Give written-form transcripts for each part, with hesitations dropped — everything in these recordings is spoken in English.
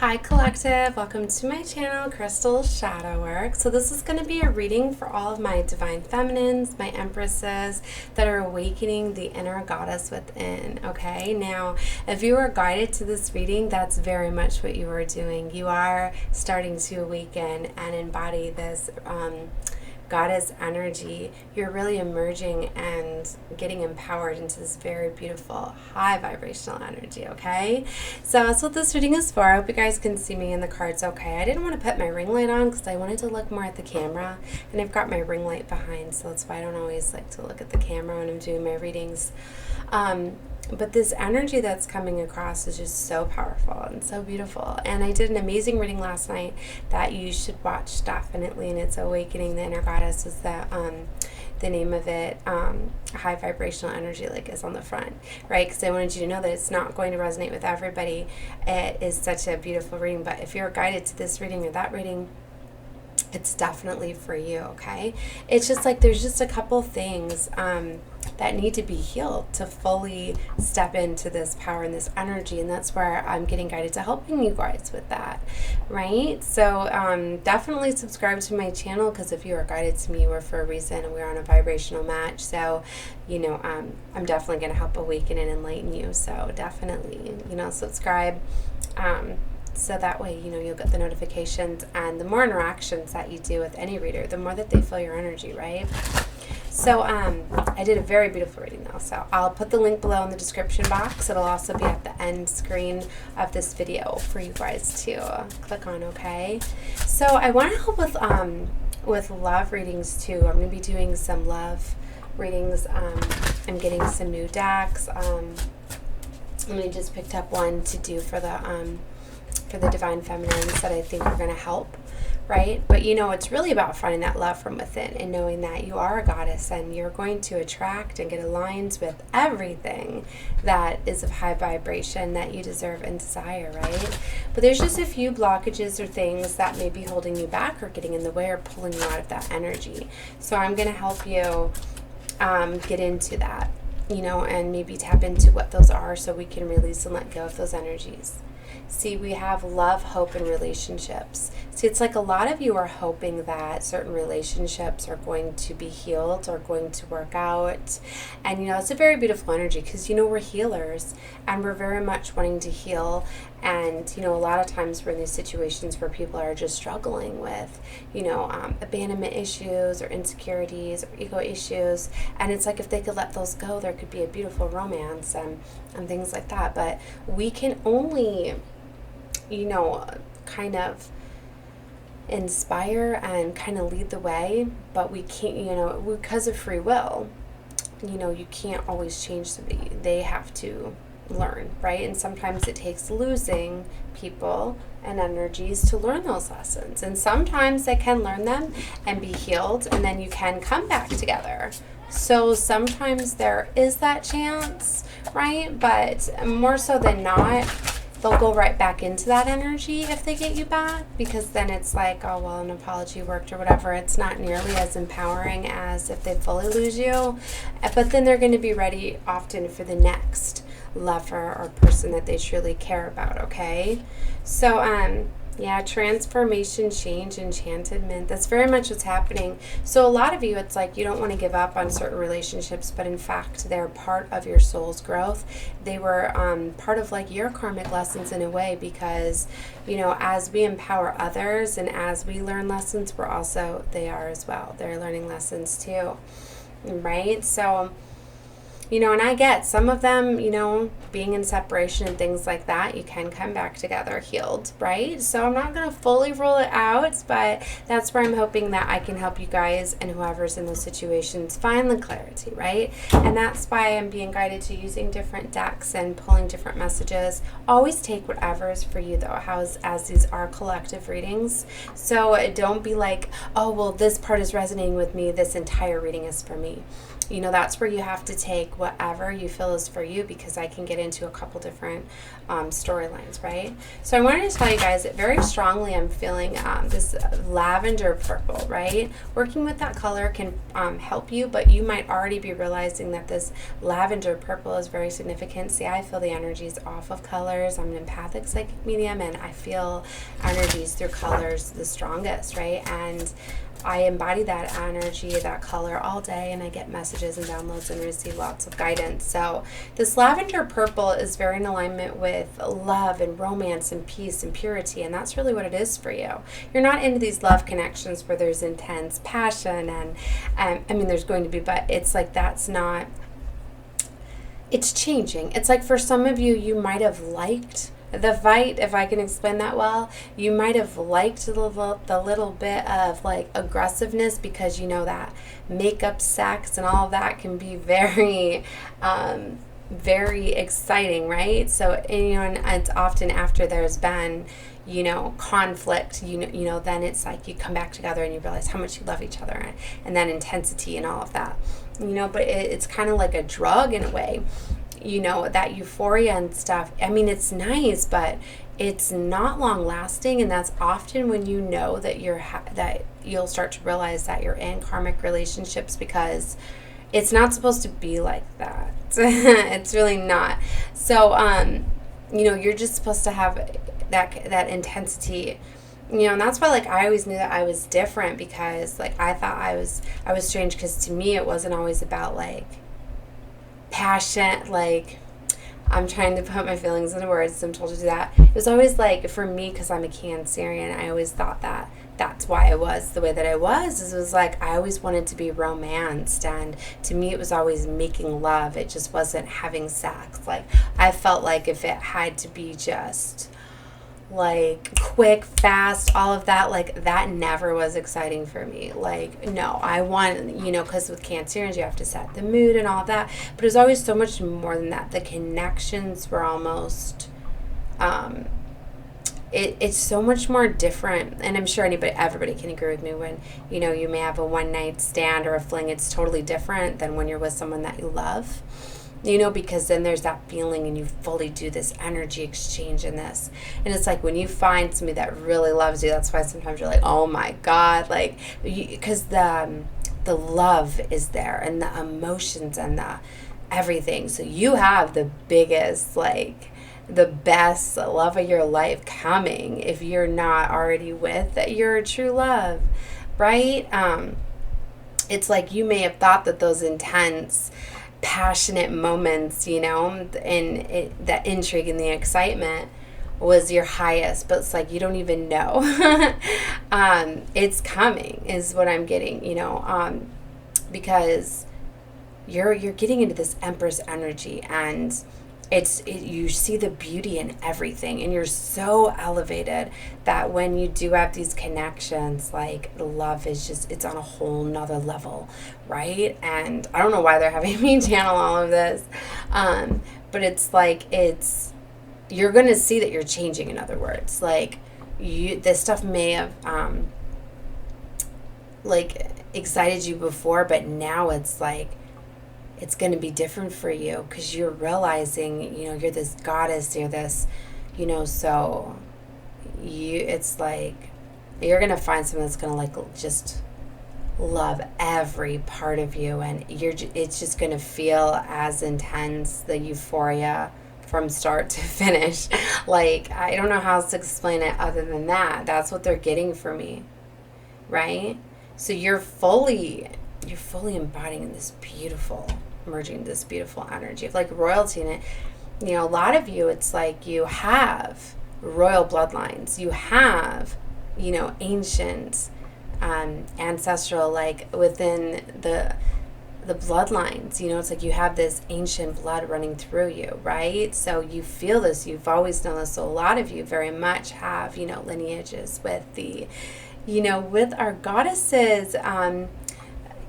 Hi Collective, welcome to my channel, Crystal Shadow Work. So this is going to be a reading for all of my divine feminines, my empresses that are awakening the inner goddess within, okay? Now, if you are guided to this reading, that's very much what you are doing. You are starting to awaken and embody this goddess energy. You're really emerging and getting empowered into this very beautiful high vibrational energy, okay? So that's what this reading is for. I hope you guys can see me in the cards okay. I didn't want to put my ring light on because I wanted to look more at the camera, and I've got my ring light behind, so that's why I don't always like to look at the camera when I'm doing my readings. But this energy that's coming across is just so powerful and so beautiful. And I did an amazing reading last night that you should watch definitely, and it's Awakening the Inner Goddess is the name of it. High vibrational energy like is on the front, right? Because I wanted you to know that it's not going to resonate with everybody. It is such a beautiful reading, but if you're guided to this reading or that reading, it's definitely for you, okay? It's just like there's just a couple things that need to be healed to fully step into this power and this energy, and that's where I'm getting guided to helping you guys with that, right? So definitely subscribe to my channel, because if you are guided to me, you are for a reason, and we're on a vibrational match. So you know, I'm definitely going to help awaken and enlighten you. So definitely, you know, subscribe. So that way, you know, you'll get the notifications, and the more interactions that you do with any reader, the more that they feel your energy, right? So I did a very beautiful reading though, so I'll put the link below in the description box. It'll also be at the end screen of this video for you guys to click on, okay? So I want to help with love readings too. I'm going to be doing some love readings. I'm getting some new decks. And I just picked up one to do for the divine feminines that I think are going to help, right? But you know, it's really about finding that love from within and knowing that you are a goddess and you're going to attract and get aligned with everything that is of high vibration that you deserve and desire, right? But there's just a few blockages or things that may be holding you back or getting in the way or pulling you out of that energy. So I'm going to help you get into that, you know, and maybe tap into what those are so we can release and let go of those energies. See, we have love, hope, and relationships. See, it's like a lot of you are hoping that certain relationships are going to be healed or going to work out. And, you know, it's a very beautiful energy because, you know, we're healers and we're very much wanting to heal. And, you know, a lot of times we're in these situations where people are just struggling with, you know, abandonment issues or insecurities or ego issues. And it's like if they could let those go, there could be a beautiful romance and things like that. But we can only, you know, kind of inspire and kind of lead the way, but we can't, you know, because of free will, you know, you can't always change somebody. They have to learn, right? And sometimes it takes losing people and energies to learn those lessons. And sometimes they can learn them and be healed, and then you can come back together. So sometimes there is that chance, right? But more so than not, they'll go right back into that energy if they get you back, because then it's like, oh, well, an apology worked or whatever. It's not nearly as empowering as if they fully lose you. But then they're going to be ready often for the next lover or person that they truly care about, okay? So, yeah, transformation, change, enchantment. That's very much what's happening. So a lot of you, it's like you don't want to give up on certain relationships, but in fact, they're part of your soul's growth. They were part of like your karmic lessons in a way, because, you know, as we empower others and as we learn lessons, they are as well. They're learning lessons too, right? So, you know, and I get some of them, you know, being in separation and things like that, you can come back together healed, right? So I'm not going to fully rule it out, but that's where I'm hoping that I can help you guys and whoever's in those situations find the clarity, right? And that's why I'm being guided to using different decks and pulling different messages. Always take whatever is for you, though, as these are collective readings. So don't be like, oh, well, this part is resonating with me, this entire reading is for me. you know, that's where you have to take whatever you feel is for you, because I can get into a couple different storylines, right? So I wanted to tell you guys that very strongly I'm feeling this lavender purple, right? Working with that color can help you, but you might already be realizing that this lavender purple is very significant. See, I feel the energies off of colors. I'm an empathic psychic medium, and I feel energies through colors the strongest, right? And I embody that energy, that color all day, and I get messages and downloads and receive lots of guidance. So this lavender purple is very in alignment with love and romance and peace and purity, and that's really what it is for you. You're not into these love connections where there's intense passion, and I mean, there's going to be, but it's like that's not, it's changing. It's like for some of you, you might have liked the fight, if I can explain that well. You might have liked the little bit of like aggressiveness, because you know that makeup sex and all of that can be very very exciting, right? So, and, you know, and it's often after there's been, you know, conflict, you know, then it's like you come back together and you realize how much you love each other, and then intensity and all of that, you know. But it's kind of like a drug in a way, you know, that euphoria and stuff. I mean, it's nice, but it's not long lasting, and that's often when you know that that you'll start to realize that you're in karmic relationships, because it's not supposed to be like that. It's really not. So, you know, you're just supposed to have that intensity, you know, and that's why, like, I always knew that I was different, because, like, I thought I was strange, because to me it wasn't always about, like, passion, like, I'm trying to put my feelings into words, so I'm told to do that. It was always like, for me, because I'm a Cancerian, I always thought that that's why I was the way that I was. It was like I always wanted to be romanced, and to me it was always making love. It just wasn't having sex. Like, I felt like if it had to be just like quick, fast, all of that, like, that never was exciting for me. Like, no, I want, you know, because with Cancerians you have to set the mood and all of that, but it was always so much more than that. The connections were almost it's so much more different, and I'm sure everybody can agree with me when, you know, you may have a one night stand or a fling. It's totally different than when you're with someone that you love, you know, because then there's that feeling and you fully do this energy exchange in this. And it's like when you find somebody that really loves you, that's why sometimes you're like, oh my God, like, because the love is there, and the emotions and the everything. So you have the biggest, like, the best love of your life coming if you're not already with your true love, right? It's like you may have thought that those intense, passionate moments, you know, and that intrigue and the excitement was your highest, but it's like you don't even know. It's coming is what I'm getting, you know, because you're getting into this Empress energy, and you see the beauty in everything, and you're so elevated that when you do have these connections, like, the love is just, it's on a whole nother level, right? And I don't know why they're having me channel all of this, but it's like, you're gonna see that you're changing. In other words, like, this stuff may have like excited you before, but now it's like, it's going to be different for you, because you're realizing, you know, you're this goddess, you're this, you know, so it's like, you're going to find someone that's going to, like, just love every part of you, and it's just going to feel as intense, the euphoria from start to finish. Like, I don't know how else to explain it other than that. That's what they're getting for me, right? So you're fully embodying this beautiful, merging this beautiful energy of, like, royalty in it. You know, a lot of you, it's like you have royal bloodlines. You have, you know, ancient, ancestral, like, within the bloodlines, you know, it's like you have this ancient blood running through you, right? So you feel this, you've always known this. So a lot of you very much have, you know, lineages with with our goddesses,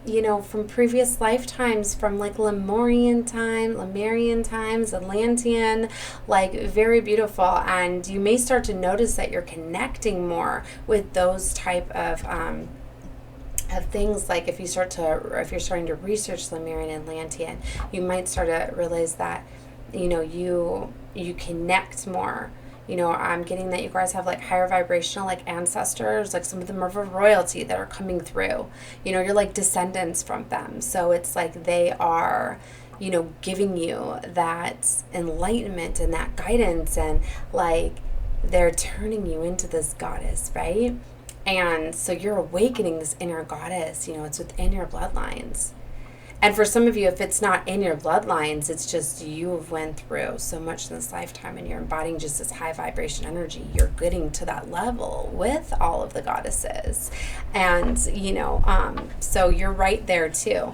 you know, from previous lifetimes, from, like, Lemurian times, Atlantean, like, very beautiful. And you may start to notice that you're connecting more with those type of of things like if you're starting to research Lemurian and Atlantean, you might start to realize that, you connect more. I'm getting that you guys have like higher vibrational like ancestors, like some of them are of royalty that are coming through. You're like descendants from them. So it's like they are, giving you that enlightenment and that guidance, and like they're turning you into this goddess, right? And so you're awakening this inner goddess, it's within your bloodlines. And for some of you, if it's not in your bloodlines, it's just you've went through so much in this lifetime and you're embodying just this high vibration energy. You're getting to that level with all of the goddesses. And, so you're right there too.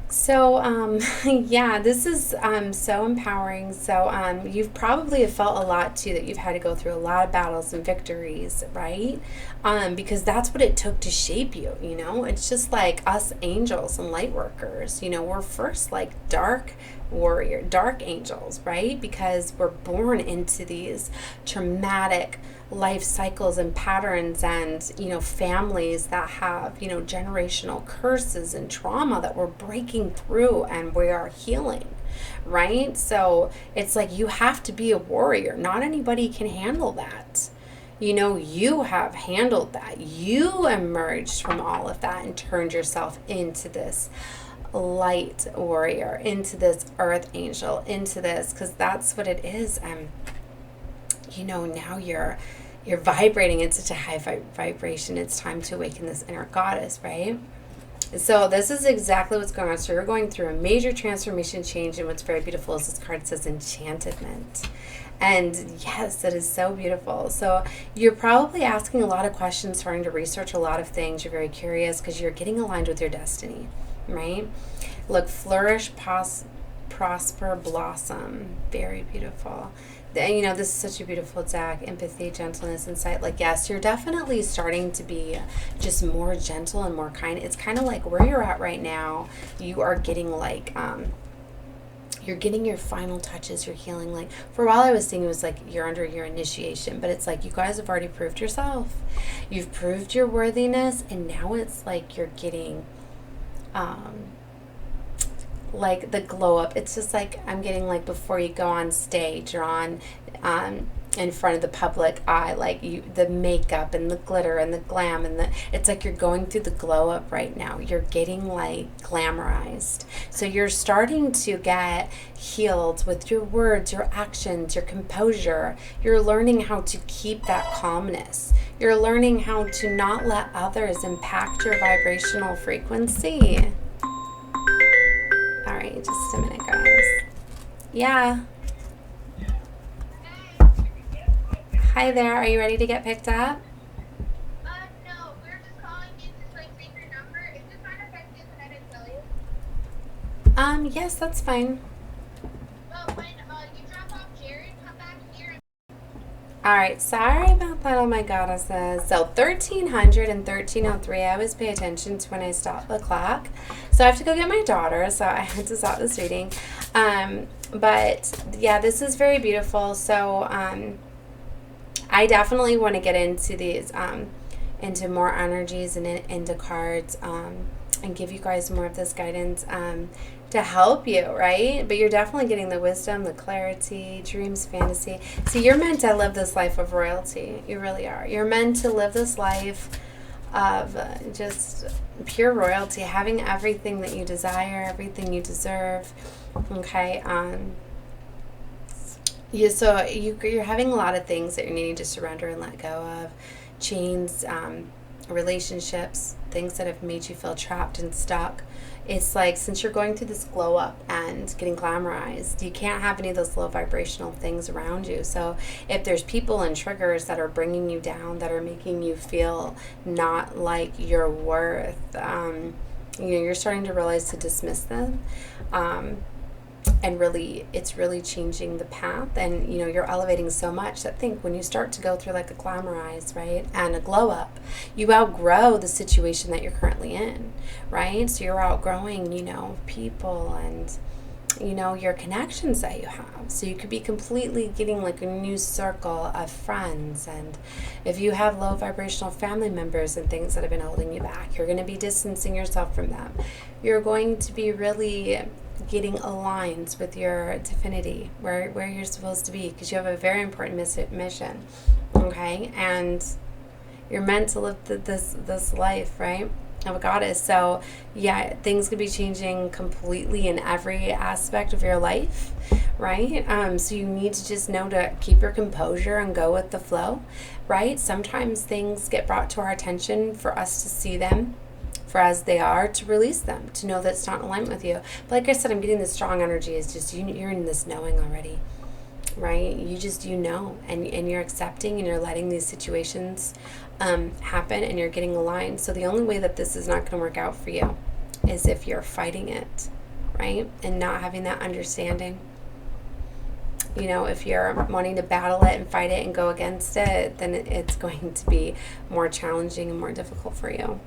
So, yeah, this is so empowering. So you've probably felt a lot, too, that you've had to go through a lot of battles and victories, right? Because that's what it took to shape you, It's just like us angels and light workers, we're first like dark warrior, dark angels, right? Because we're born into these traumatic life cycles and patterns and families that have generational curses and trauma that we're breaking through and we are healing, right? So it's like you have to be a warrior. Not anybody can handle that. You have handled that. You emerged from all of that and turned yourself into this light warrior, into this earth angel, into this, because that's what it is. And now you're vibrating in such a high vibration. It's time to awaken this inner goddess, right? So this is exactly what's going on. So you're going through a major transformation change, and what's very beautiful is this card says enchantment. And yes, it is so beautiful. So you're probably asking a lot of questions, starting to research a lot of things. You're very curious because you're getting aligned with your destiny, right? Look, flourish, prosper, blossom. Very beautiful. And this is such a beautiful deck. Empathy, gentleness, insight. Like, yes, you're definitely starting to be just more gentle and more kind. It's kind of like where you're at right now. You are getting like, you're getting your final touches. You're healing. Like, for a while I was thinking it was like you're under your initiation, but it's like you guys have already proved yourself. You've proved your worthiness, and now it's like you're getting, like the glow up. It's just like I'm getting like before you go on stage or on in front of the public eye, like the makeup and the glitter and the glam and it's like you're going through the glow up right now. You're getting like glamorized. So you're starting to get healed with your words, your actions, your composure. You're learning how to keep that calmness. You're learning how to not let others impact your vibrational frequency. All right, just a minute, guys. Yeah. Hi there. Are you ready to get picked up? No. We're just calling you to like save your number. Is this not effective when I didn't tell you? Yes, that's fine. But when you drop off Jared, come back here. All right. Sorry about that. Oh my goddesses. So 1300 and 1303. I always pay attention to when I stop the clock. So I have to go get my daughter. So I had to stop this reading. But yeah, this is very beautiful. So I definitely want to get into these, into more energies and into cards, and give you guys more of this guidance to help you, right? But you're definitely getting the wisdom, the clarity, dreams, fantasy. See, you're meant to live this life of royalty. You really are. You're meant to live this life of just pure royalty, having everything that you desire, everything you deserve. Okay. So you're having a lot of things that you're needing to surrender and let go of. Chains, relationships, things that have made you feel trapped and stuck. It's like, since you're going through this glow up and getting glamorized, you can't have any of those low vibrational things around you. So if there's people and triggers that are bringing you down, that are making you feel not like your worth, you're starting to realize to dismiss them. And really, it's really changing the path, and you're elevating so much that when you start to go through like a glamorize, right, and a glow up, you outgrow the situation that you're currently in, right? So you're outgrowing, people and you know, your connections that you have. So you could be completely getting like a new circle of friends. And if you have low vibrational family members and things that have been holding you back, you're going to be distancing yourself from them. You're going to be really getting aligned with your divinity, where you're supposed to be, because you have a very important mission. Okay? And you're meant to live this life, right, of a goddess. So yeah, things could be changing completely in every aspect of your life, right? So you need to just know to keep your composure and go with the flow, right? Sometimes things get brought to our attention for us to see them for as they are, to release them, to know that it's not in alignment with you. But like I said, I'm getting this strong energy. It's just you're in this knowing already, right? You know, and you're accepting, and you're letting these situations happen, and you're getting aligned. So the only way that this is not going to work out for you is if you're fighting it, right? And not having that understanding. You know, if you're wanting to battle it and fight it and go against it, then it's going to be more challenging and more difficult for you.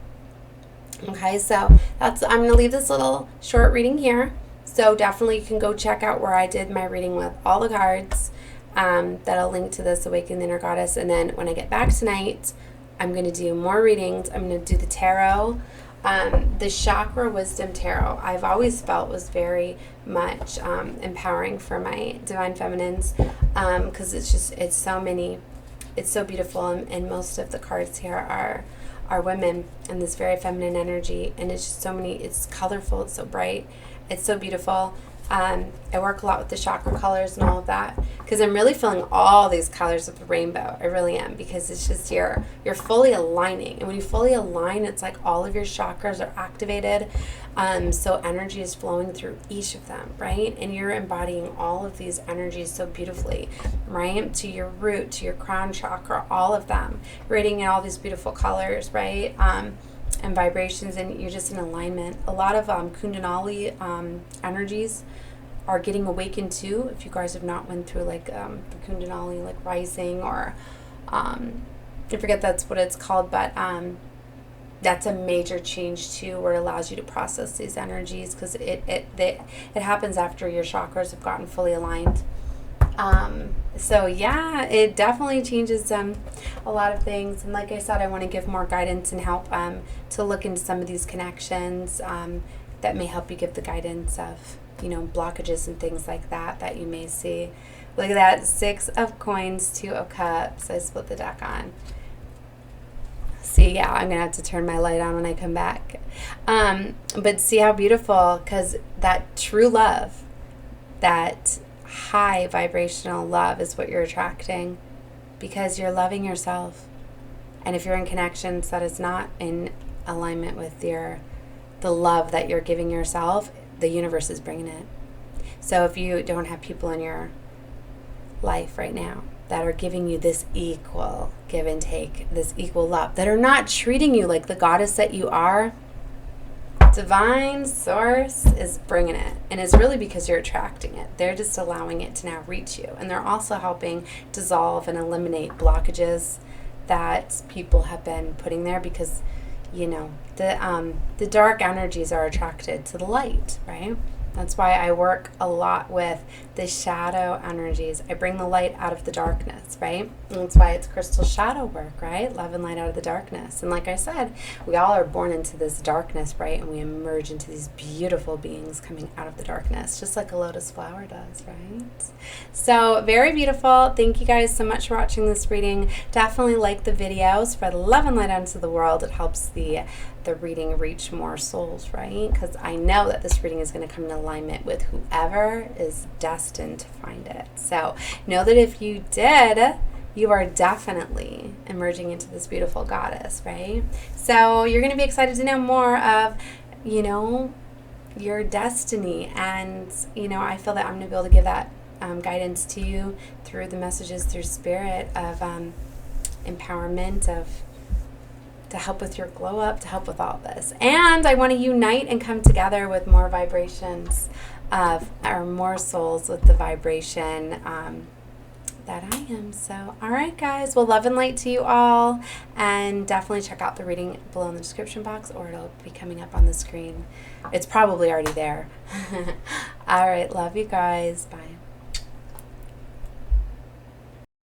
Okay, so I'm going to leave this little short reading here. So definitely you can go check out where I did my reading with all the cards. That'll link to this Awaken the Inner Goddess. And then when I get back tonight, I'm going to do more readings. I'm going to do the tarot. The Chakra Wisdom Tarot, I've always felt was very much empowering for my Divine Feminines, because it's so beautiful. And most of the cards here are women and this very feminine energy. And it's just so many, it's colorful, it's so bright. It's so beautiful. I work a lot with the chakra colors and all of that, because I'm really feeling all these colors of the rainbow. I really am, because it's just you're fully aligning. And when you fully align, it's like all of your chakras are activated. So energy is flowing through each of them, right? And you're embodying all of these energies so beautifully, right? To your root, to your crown chakra, all of them, radiating all these beautiful colors, right? And vibrations, and you're just in alignment. A lot of Kundalini energies are getting awakened too. If you guys have not went through like the Kundalini like rising, or I forget that's what it's called, but that's a major change too, where it allows you to process these energies, because it happens after your chakras have gotten fully aligned. So yeah, it definitely changes a lot of things. And like I said, I want to give more guidance and help to look into some of these connections that may help you give the guidance of, you know, blockages and things like that you may see. Look at that, 6 of Coins, 2 of Cups. I split the deck on. See, yeah, I'm going to have to turn my light on when I come back. But see how beautiful, because that true love, that high vibrational love is what you're attracting, because you're loving yourself. And if you're in connections that is not in alignment with the love that you're giving yourself, the universe is bringing it. So if you don't have people in your life right now that are giving you this equal give and take, this equal love, that are not treating you like the goddess that you are, Divine Source is bringing it. And it's really because you're attracting it. They're just allowing it to now reach you. And they're also helping dissolve and eliminate blockages that people have been putting there, because, you know, the dark energies are attracted to the light, right? That's why I work a lot with the shadow energies. I bring the light out of the darkness, right? And that's why it's crystal shadow work, right? Love and light out of the darkness. And like I said, we all are born into this darkness, right? And we emerge into these beautiful beings coming out of the darkness, just like a lotus flower does, right? So very beautiful. Thank you guys so much for watching this reading. Definitely like the video. Spread love and light out into the world. It helps the reading reach more souls, right? Because I know that this reading is going to come in alignment with whoever is destined to find it. So know that if you did, you are definitely emerging into this beautiful goddess, right? So you're going to be excited to know more of, you know, your destiny. And, you know, I feel that I'm going to be able to give that guidance to you through the messages, through spirit of empowerment, to help with your glow up, to help with all this. And I want to unite and come together with more vibrations or more souls with the vibration that I am. So, all right, guys. Well, love and light to you all. And definitely check out the reading below in the description box, or it'll be coming up on the screen. It's probably already there. All right. Love you guys. Bye.